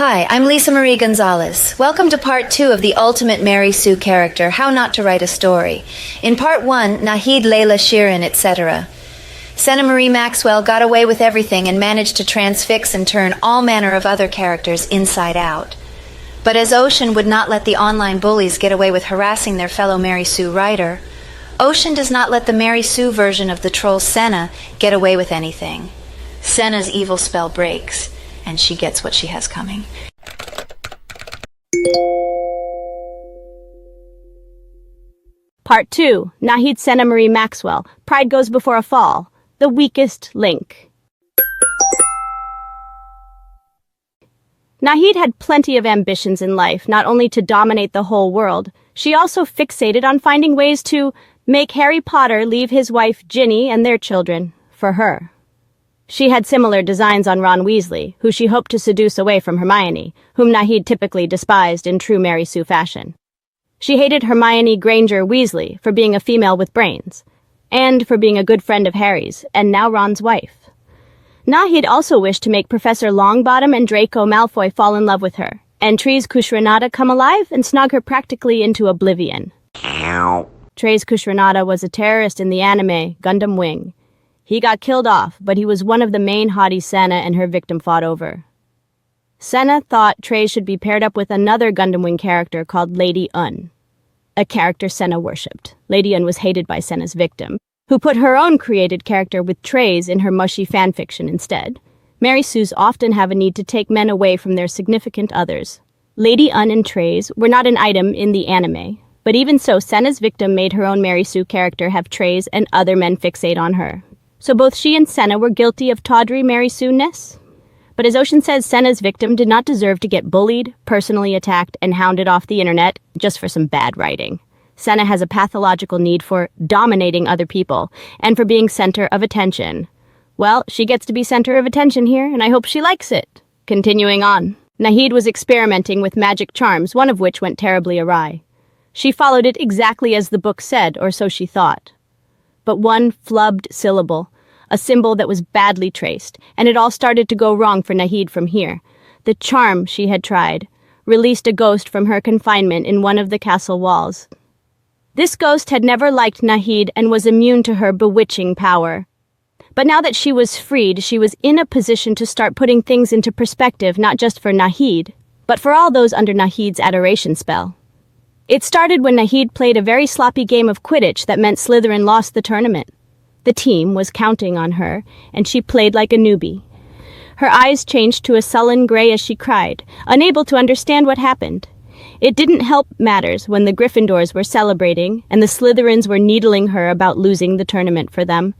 Hi, I'm Lisa Marie Gonzalez. Welcome to part 2 of the ultimate Mary Sue character, How Not to Write a Story. In part 1, Nahid, Layla, Shirin, etc. Senna Marie Maxwell got away with everything and managed to transfix and turn all manner of other characters inside out. But as Ocean would not let the online bullies get away with harassing their fellow Mary Sue writer, Ocean does not let the Mary Sue version of the troll Senna get away with anything. Senna's evil spell breaks, and she gets what she has coming. Part 2. Nahid, Senna Marie Maxwell. Pride goes before a fall. The weakest link. Nahid had plenty of ambitions in life, not only to dominate the whole world. She also fixated on finding ways to make Harry Potter leave his wife Ginny and their children for her. She had similar designs on Ron Weasley, who she hoped to seduce away from Hermione, whom Nahid typically despised in true Mary Sue fashion. She hated Hermione Granger Weasley for being a female with brains, and for being a good friend of Harry's, and now Ron's wife. Nahid also wished to make Professor Longbottom and Draco Malfoy fall in love with her, and Therese Kushrenada come alive and snog her practically into oblivion. Therese Kushrenada was a terrorist in the anime Gundam Wing. He got killed off, but he was one of the main hotties Senna and her victim fought over. Senna thought Therese should be paired up with another Gundam Wing character called Lady Un, a character Senna worshipped. Lady Un was hated by Senna's victim, who put her own created character with Therese in her mushy fanfiction instead. Mary Sues often have a need to take men away from their significant others. Lady Un and Therese were not an item in the anime, but even so, Senna's victim made her own Mary Sue character have Therese and other men fixate on her. So both she and Senna were guilty of tawdry Mary Sue-ness. But as Ocean says, Senna's victim did not deserve to get bullied, personally attacked, and hounded off the internet just for some bad writing. Senna has a pathological need for dominating other people and for being center of attention. Well, she gets to be center of attention here, and I hope she likes it. Continuing on. Nahid was experimenting with magic charms, one of which went terribly awry. She followed it exactly as the book said, or so she thought. But one flubbed syllable, a symbol that was badly traced, and it all started to go wrong for Nahid from here. The charm she had tried released a ghost from her confinement in one of the castle walls. This ghost had never liked Nahid and was immune to her bewitching power. But now that she was freed, she was in a position to start putting things into perspective, not just for Nahid, but for all those under Nahid's adoration spell. It started when Nahid played a very sloppy game of Quidditch that meant Slytherin lost the tournament. The team was counting on her, and she played like a newbie. Her eyes changed to a sullen gray as she cried, unable to understand what happened. It didn't help matters when the Gryffindors were celebrating and the Slytherins were needling her about losing the tournament for them.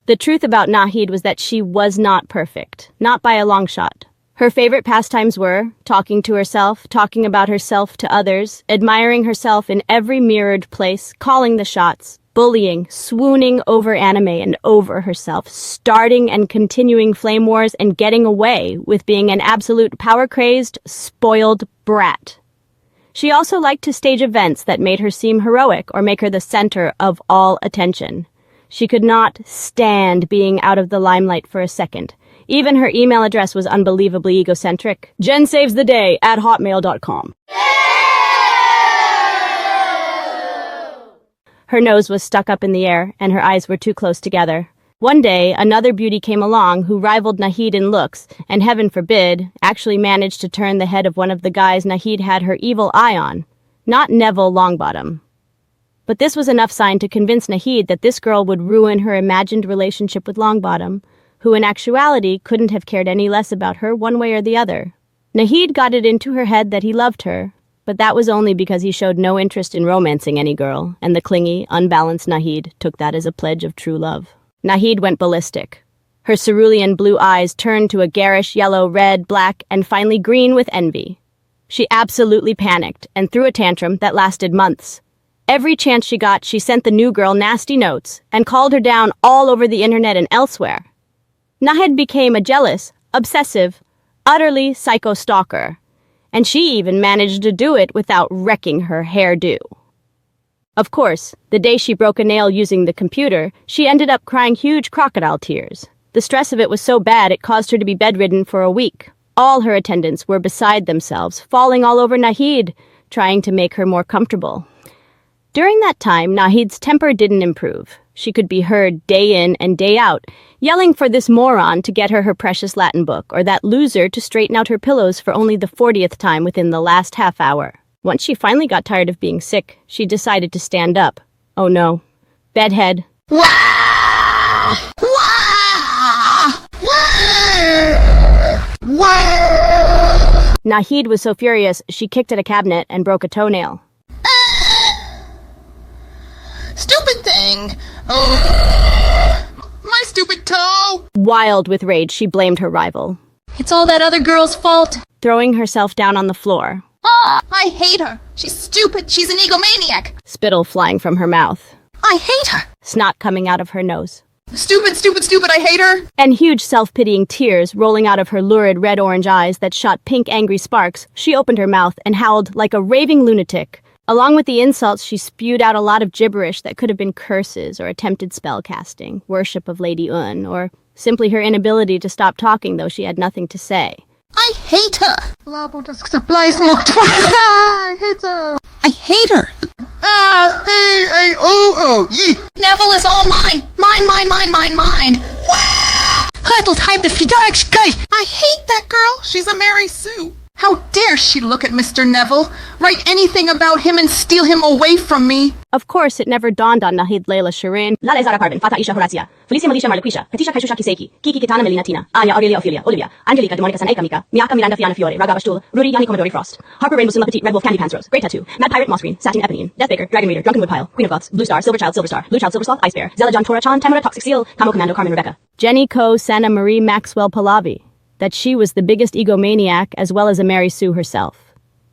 The truth about Nahid was that she was not perfect, not by a long shot. Her favorite pastimes were talking to herself, talking about herself to others, admiring herself in every mirrored place, calling the shots, bullying, swooning over anime and over herself, starting and continuing flame wars, and getting away with being an absolute power-crazed, spoiled brat. She also liked to stage events that made her seem heroic or make her the center of all attention. She could not stand being out of the limelight for a second. Even her email address was unbelievably egocentric. JenSavesTheDay@hotmail.com. Her nose was stuck up in the air, and her eyes were too close together. One day, another beauty came along who rivaled Nahid in looks, and heaven forbid, actually managed to turn the head of one of the guys Nahid had her evil eye on. Not Neville Longbottom. But this was enough sign to convince Nahid that this girl would ruin her imagined relationship with Longbottom, who in actuality couldn't have cared any less about her one way or the other. Nahid got it into her head that he loved her, but that was only because he showed no interest in romancing any girl, and the clingy, unbalanced Nahid took that as a pledge of true love. Nahid went ballistic. Her cerulean blue eyes turned to a garish yellow, red, black, and finally green with envy. She absolutely panicked and threw a tantrum that lasted months. Every chance she got, she sent the new girl nasty notes and called her down all over the internet and elsewhere. Nahid became a jealous, obsessive, utterly psycho stalker, and she even managed to do it without wrecking her hairdo. Of course, the day she broke a nail using the computer, she ended up crying huge crocodile tears. The stress of it was so bad it caused her to be bedridden for a week. All her attendants were beside themselves, falling all over Nahid, trying to make her more comfortable. During that time, Nahid's temper didn't improve. She could be heard day in and day out, yelling for this moron to get her precious Latin book, or that loser to straighten out her pillows for only the 40th time within the last half hour. Once she finally got tired of being sick, she decided to stand up. Oh no. Bedhead. Nahid was so furious, she kicked at a cabinet and broke a toenail. Stupid thing! Oh, my stupid toe! Wild with rage, she blamed her rival. It's all that other girl's fault. Throwing herself down on the floor. I hate her. She's stupid. She's an egomaniac. Spittle flying from her mouth. I hate her. Snot coming out of her nose. Stupid, stupid, stupid. I hate her. And huge self-pitying tears rolling out of her lurid red-orange eyes that shot pink angry sparks, she opened her mouth and howled like a raving lunatic. Along with the insults, she spewed out a lot of gibberish that could have been curses or attempted spellcasting, worship of Lady Un, or simply her inability to stop talking though she had nothing to say. I hate her. I hate her. Neville is all mine. Mine. Huddle time the Fidax guy. I hate that girl. She's a Mary Sue. How dare she look at Mr. Neville, write anything about him and steal him away from me? Of course, it never dawned on Nahid Layla Shirin. Lala Zara Parvin, Fata Isha Horatia, Felicia Malisha Marluquisha, Katisha Kaishusha Kiseki, Kiki Kitana Melina Tina, Aya Aurelia Ophelia, Olivia, Angelica Demonica Sanaika Mika, Miaka Miranda Fiona Fiore, Raga Bashtul, Rudy Yani Commodore Frost, Harper Rainbow Simla Petite, Red Wolf Candy Pants Rose, Great Tattoo, Mad Pirate Moss Green, Satin Eponine, Death Baker, Dragon Reader, Drunken Woodpile, Queen of Goths, Blue Star, Silver Child, Silver Star, Blue Child, Silver Sloth, Ice Bear, Zella John Tora Chan, Tamara Toxic Seal, Camo Commando Carmen Rebecca. Jenny Co. Senna Marie Maxwell Pahlavi. That she was the biggest egomaniac as well as a Mary Sue herself.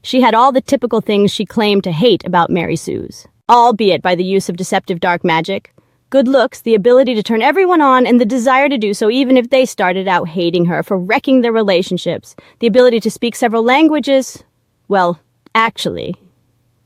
She had all the typical things she claimed to hate about Mary Sue's, albeit by the use of deceptive dark magic. Good looks, the ability to turn everyone on, and the desire to do so even if they started out hating her for wrecking their relationships. The ability to speak several languages. Well, actually,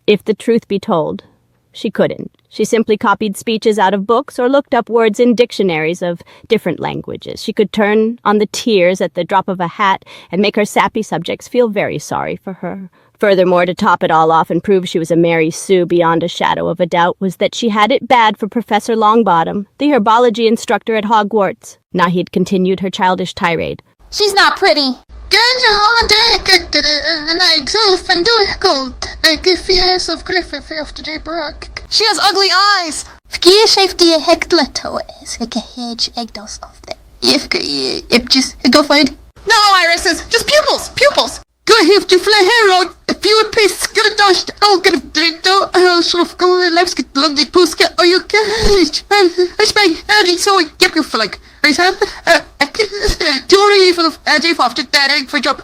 if the truth be told, she couldn't. She simply copied speeches out of books or looked up words in dictionaries of different languages. She could turn on the tears at the drop of a hat and make her sappy subjects feel very sorry for her. Furthermore, to top it all off and prove she was a Mary Sue beyond a shadow of a doubt, was that she had it bad for Professor Longbottom, the herbology instructor at Hogwarts. Nahid continued her childish tirade. She's not pretty. She has ugly eyes. No irises, just pupils. Go have to fly hair out. If you would piss, get a dust. I'll get a drink. I'll sort of go in life's get long. They post get. Oh, you can't. It's my early so I get you for like. Right, Sam? Sorry for the day after that for job.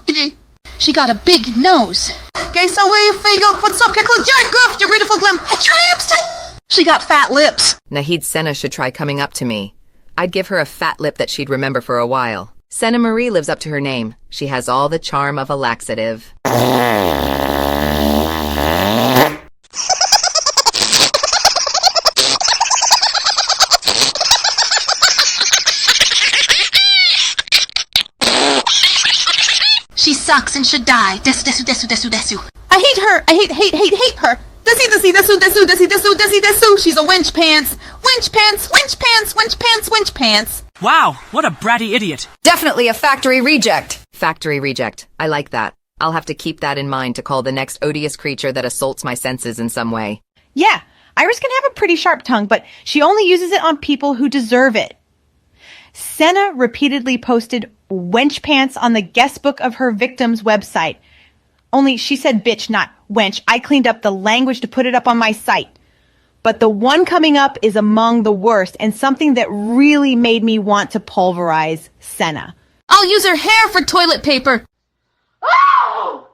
She got a big nose. Okay, so where you figure? What's up, Kickle? Jack, go off your beautiful glam. She got fat lips. Nahid Senna should try coming up to me. I'd give her a fat lip that she'd remember for a while. Senna Marie lives up to her name. She has all the charm of a laxative. She sucks and should die. Desu. I hate her. I hate her. Desu. She's a wench pants. Wench pants. Wow, what a bratty idiot. Definitely a factory reject. Factory reject. I like that. I'll have to keep that in mind to call the next odious creature that assaults my senses in some way. Yeah, Iris can have a pretty sharp tongue, but she only uses it on people who deserve it. Senna repeatedly posted wench pants on the guest book of her victim's website. Only she said bitch, not wench. I cleaned up the language to put it up on my site. But the one coming up is among the worst and something that really made me want to pulverize Senna. I'll use her hair for toilet paper. Oh!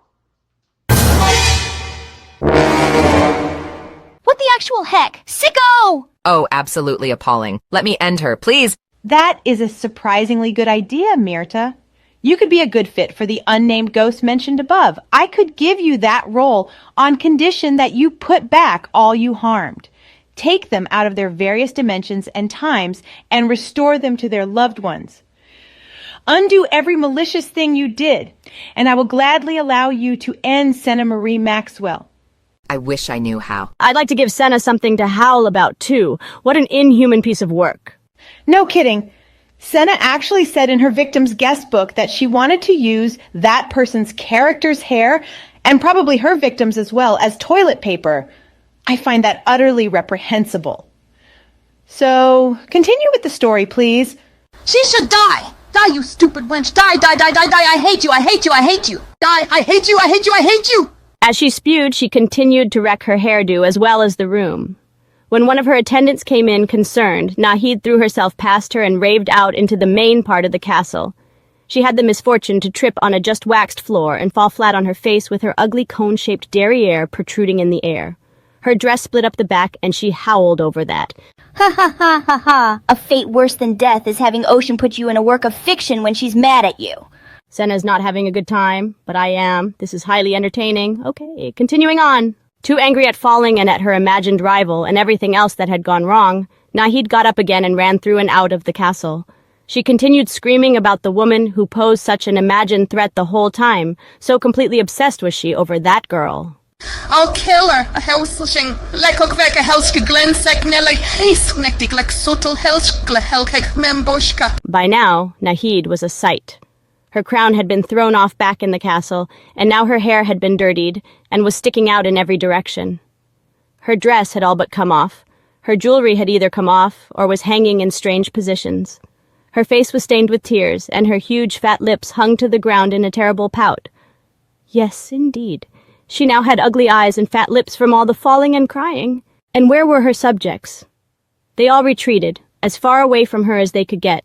What the actual heck? Sicko! Oh, absolutely appalling. Let me end her, please. That is a surprisingly good idea, Mirta. You could be a good fit for the unnamed ghost mentioned above. I could give you that role on condition that you put back all you harmed. Take them out of their various dimensions and times and restore them to their loved ones. Undo every malicious thing you did, and I will gladly allow you to end Senna Marie Maxwell. I wish I knew how. I'd like to give Senna something to howl about, too. What an inhuman piece of work. No kidding. Senna actually said in her victim's guest book that she wanted to use that person's character's hair, and probably her victim's as well, as toilet paper. I find that utterly reprehensible. So, continue with the story, please. She should die! Die, you stupid wench! Die, die, die, die, die! I hate you! I hate you! I hate you! Die! I hate you! I hate you! I hate you! As she spewed, she continued to wreck her hairdo as well as the room. When one of her attendants came in concerned, Nahid threw herself past her and raved out into the main part of the castle. She had the misfortune to trip on a just-waxed floor and fall flat on her face with her ugly cone-shaped derriere protruding in the air. Her dress split up the back, and she howled over that. Ha ha ha ha ha. A fate worse than death is having Ocean put you in a work of fiction when she's mad at you. Senna's not having a good time, but I am. This is highly entertaining. Okay, continuing on. Too angry at falling and at her imagined rival and everything else that had gone wrong, Nahid got up again and ran through and out of the castle. She continued screaming about the woman who posed such an imagined threat the whole time, so completely obsessed was she over that girl. I'll kill her. A helsing. Like ook welke helske glensek nelle heesnektig like subtle helskle helkek memboshka. By now, Nahid was a sight. Her crown had been thrown off back in the castle, and now her hair had been dirtied and was sticking out in every direction. Her dress had all but come off. Her jewelry had either come off or was hanging in strange positions. Her face was stained with tears, and her huge fat lips hung to the ground in a terrible pout. Yes, indeed. She now had ugly eyes and fat lips from all the falling and crying. And where were her subjects? They all retreated, as far away from her as they could get.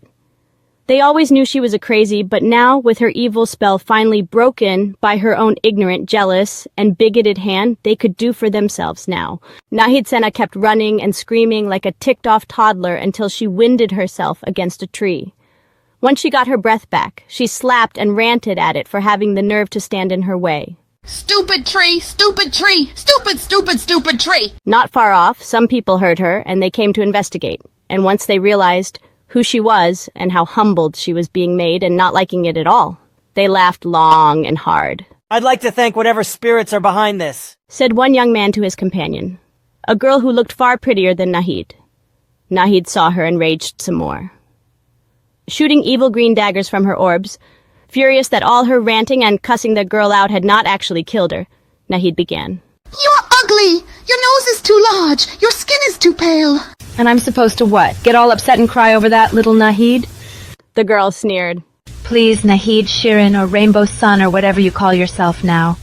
They always knew she was a crazy, but now, with her evil spell finally broken by her own ignorant, jealous, and bigoted hand, they could do for themselves now. Nahid Senna kept running and screaming like a ticked-off toddler until she winded herself against a tree. Once she got her breath back, she slapped and ranted at it for having the nerve to stand in her way. Stupid tree! Stupid tree! Stupid, stupid, stupid tree! Not far off, some people heard her, and they came to investigate. And once they realized who she was and how humbled she was being made and not liking it at all, they laughed long and hard. I'd like to thank whatever spirits are behind this, said one young man to his companion, a girl who looked far prettier than Nahid. Nahid saw her and raged some more. Shooting evil green daggers from her orbs, furious that all her ranting and cussing the girl out had not actually killed her, Nahid began. You're ugly! Your nose is too large! Your skin is too pale! And I'm supposed to what? Get all upset and cry over that, little Nahid? The girl sneered. Please, Nahid Shirin or Rainbow Sun or whatever you call yourself now.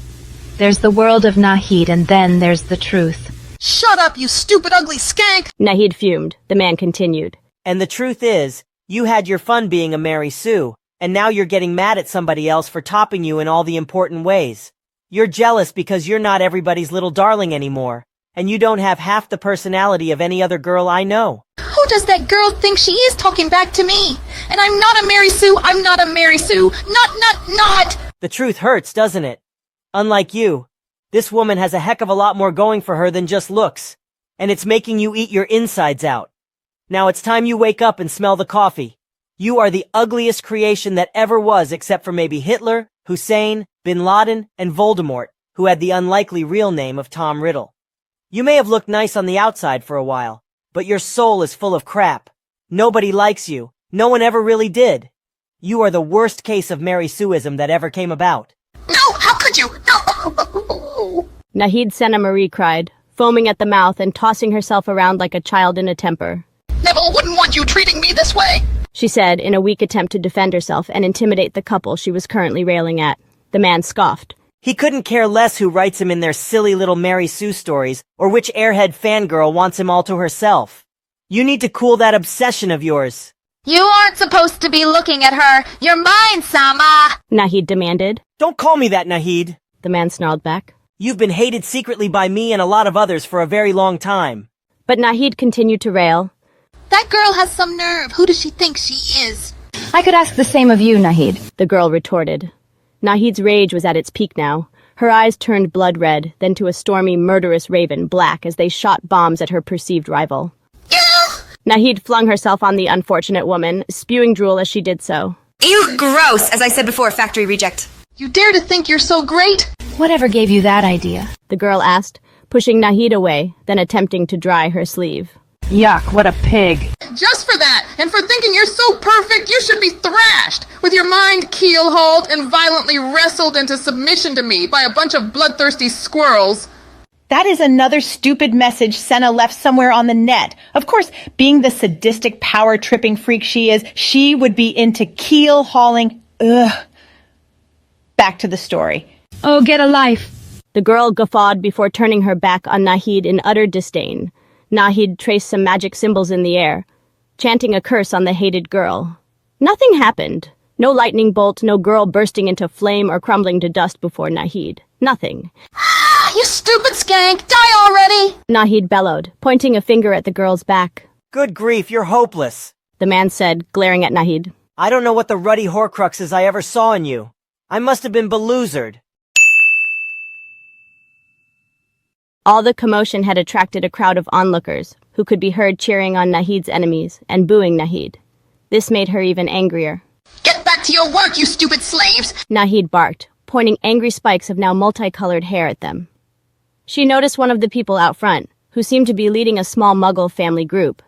There's the world of Nahid, and then there's the truth. Shut up, you stupid ugly skank! Nahid fumed. The man continued. And the truth is, you had your fun being a Mary Sue, and now you're getting mad at somebody else for topping you in all the important ways. You're jealous because you're not everybody's little darling anymore, and you don't have half the personality of any other girl I know. Who does that girl think she is talking back to me? And I'm not a Mary Sue, I'm not a Mary Sue. Not! The truth hurts, doesn't it? Unlike you, this woman has a heck of a lot more going for her than just looks, and it's making you eat your insides out. Now it's time you wake up and smell the coffee. You are the ugliest creation that ever was except for maybe Hitler, Hussein, Bin Laden, and Voldemort, who had the unlikely real name of Tom Riddle. You may have looked nice on the outside for a while, but your soul is full of crap. Nobody likes you. No one ever really did. You are the worst case of Mary Sueism that ever came about. No, how could you? No! Nahid Senna Marie cried, foaming at the mouth and tossing herself around like a child in a temper. Neville wouldn't want you treating me this way, she said in a weak attempt to defend herself and intimidate the couple she was currently railing at. The man scoffed. He couldn't care less who writes him in their silly little Mary Sue stories or which airhead fangirl wants him all to herself. You need to cool that obsession of yours. You aren't supposed to be looking at her. You're mine, Sama! Nahid demanded. Don't call me that, Nahid, the man snarled back. You've been hated secretly by me and a lot of others for a very long time. But Nahid continued to rail. That girl has some nerve. Who does she think she is? I could ask the same of you, Nahid, the girl retorted. Nahid's rage was at its peak now. Her eyes turned blood red, then to a stormy, murderous raven, black, as they shot bombs at her perceived rival. Nahid flung herself on the unfortunate woman, spewing drool as she did so. Ew, gross! As I said before, factory reject. You dare to think you're so great? Whatever gave you that idea? The girl asked, pushing Nahid away, then attempting to dry her sleeve. Yuck, what a pig. Just for that, and for thinking you're so perfect, you should be thrashed, with your mind keel-hauled and violently wrestled into submission to me by a bunch of bloodthirsty squirrels. That is another stupid message Senna left somewhere on the net. Of course, being the sadistic, power-tripping freak she is, she would be into keel-hauling. Ugh. Back to the story. Oh, get a life. The girl guffawed before turning her back on Nahid in utter disdain. Nahid traced some magic symbols in the air, chanting a curse on the hated girl. Nothing happened. No lightning bolt, no girl bursting into flame or crumbling to dust before Nahid. Nothing. You stupid skank! Die already! Nahid bellowed, pointing a finger at the girl's back. Good grief, you're hopeless. The man said, glaring at Nahid. I don't know what the ruddy horcruxes I ever saw in you. I must have been belozered. All the commotion had attracted a crowd of onlookers, who could be heard cheering on Nahid's enemies and booing Nahid. This made her even angrier. Get back to your work, you stupid slaves! Nahid barked, pointing angry spikes of now multicolored hair at them. She noticed one of the people out front, who seemed to be leading a small Muggle family group.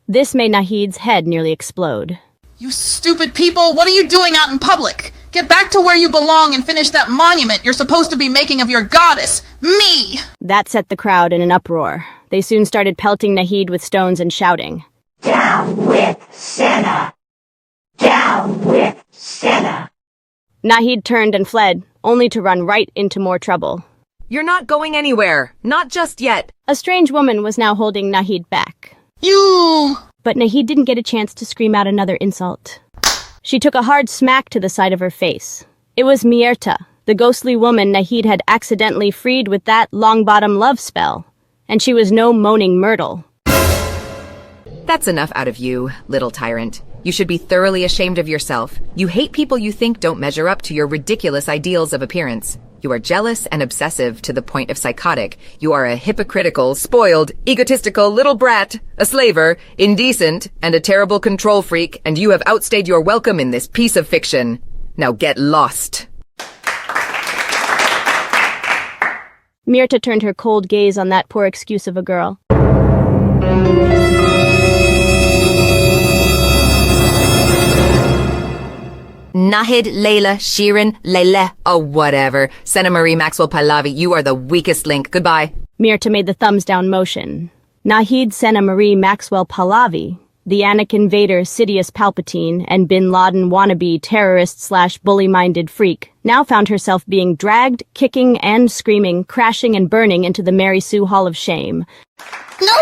This made Nahid's head nearly explode. You stupid people, what are you doing out in public? Get back to where you belong and finish that monument you're supposed to be making of your goddess, me! That set the crowd in an uproar. They soon started pelting Nahid with stones and shouting. Down with Senna! Down with Senna! Nahid turned and fled, only to run right into more trouble. You're not going anywhere. Not just yet. A strange woman was now holding Nahid back. You! But Nahid didn't get a chance to scream out another insult. She took a hard smack to the side of her face. It was Mierta, the ghostly woman Nahid had accidentally freed with that long-bottom love spell. And she was no moaning Myrtle. That's enough out of you, little tyrant. You should be thoroughly ashamed of yourself. You hate people you think don't measure up to your ridiculous ideals of appearance. You are jealous and obsessive to the point of psychotic. You are a hypocritical, spoiled, egotistical little brat, a slaver, indecent, and a terrible control freak, and you have outstayed your welcome in this piece of fiction. Now get lost. Myrta turned her cold gaze on that poor excuse of a girl. Nahid, Layla, Shirin, Lele, oh whatever. Senna Marie Maxwell Pahlavi, you are the weakest link. Goodbye. Myrta made the thumbs down motion. Nahid Senna Marie Maxwell Pahlavi, the Anakin Vader, Sidious Palpatine, and Bin Laden wannabe terrorist/bully-minded freak, now found herself being dragged, kicking, and screaming, crashing and burning into the Mary Sue Hall of Shame. No!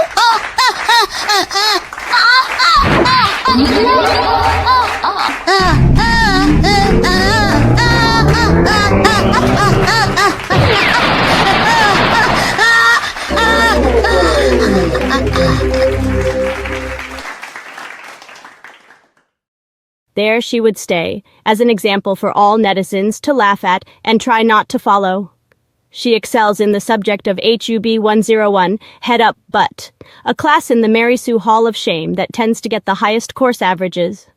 There she would stay, as an example for all netizens to laugh at and try not to follow. She excels in the subject of HUB 101, Head Up Butt, a class in the Mary Sue Hall of Shame that tends to get the highest course averages.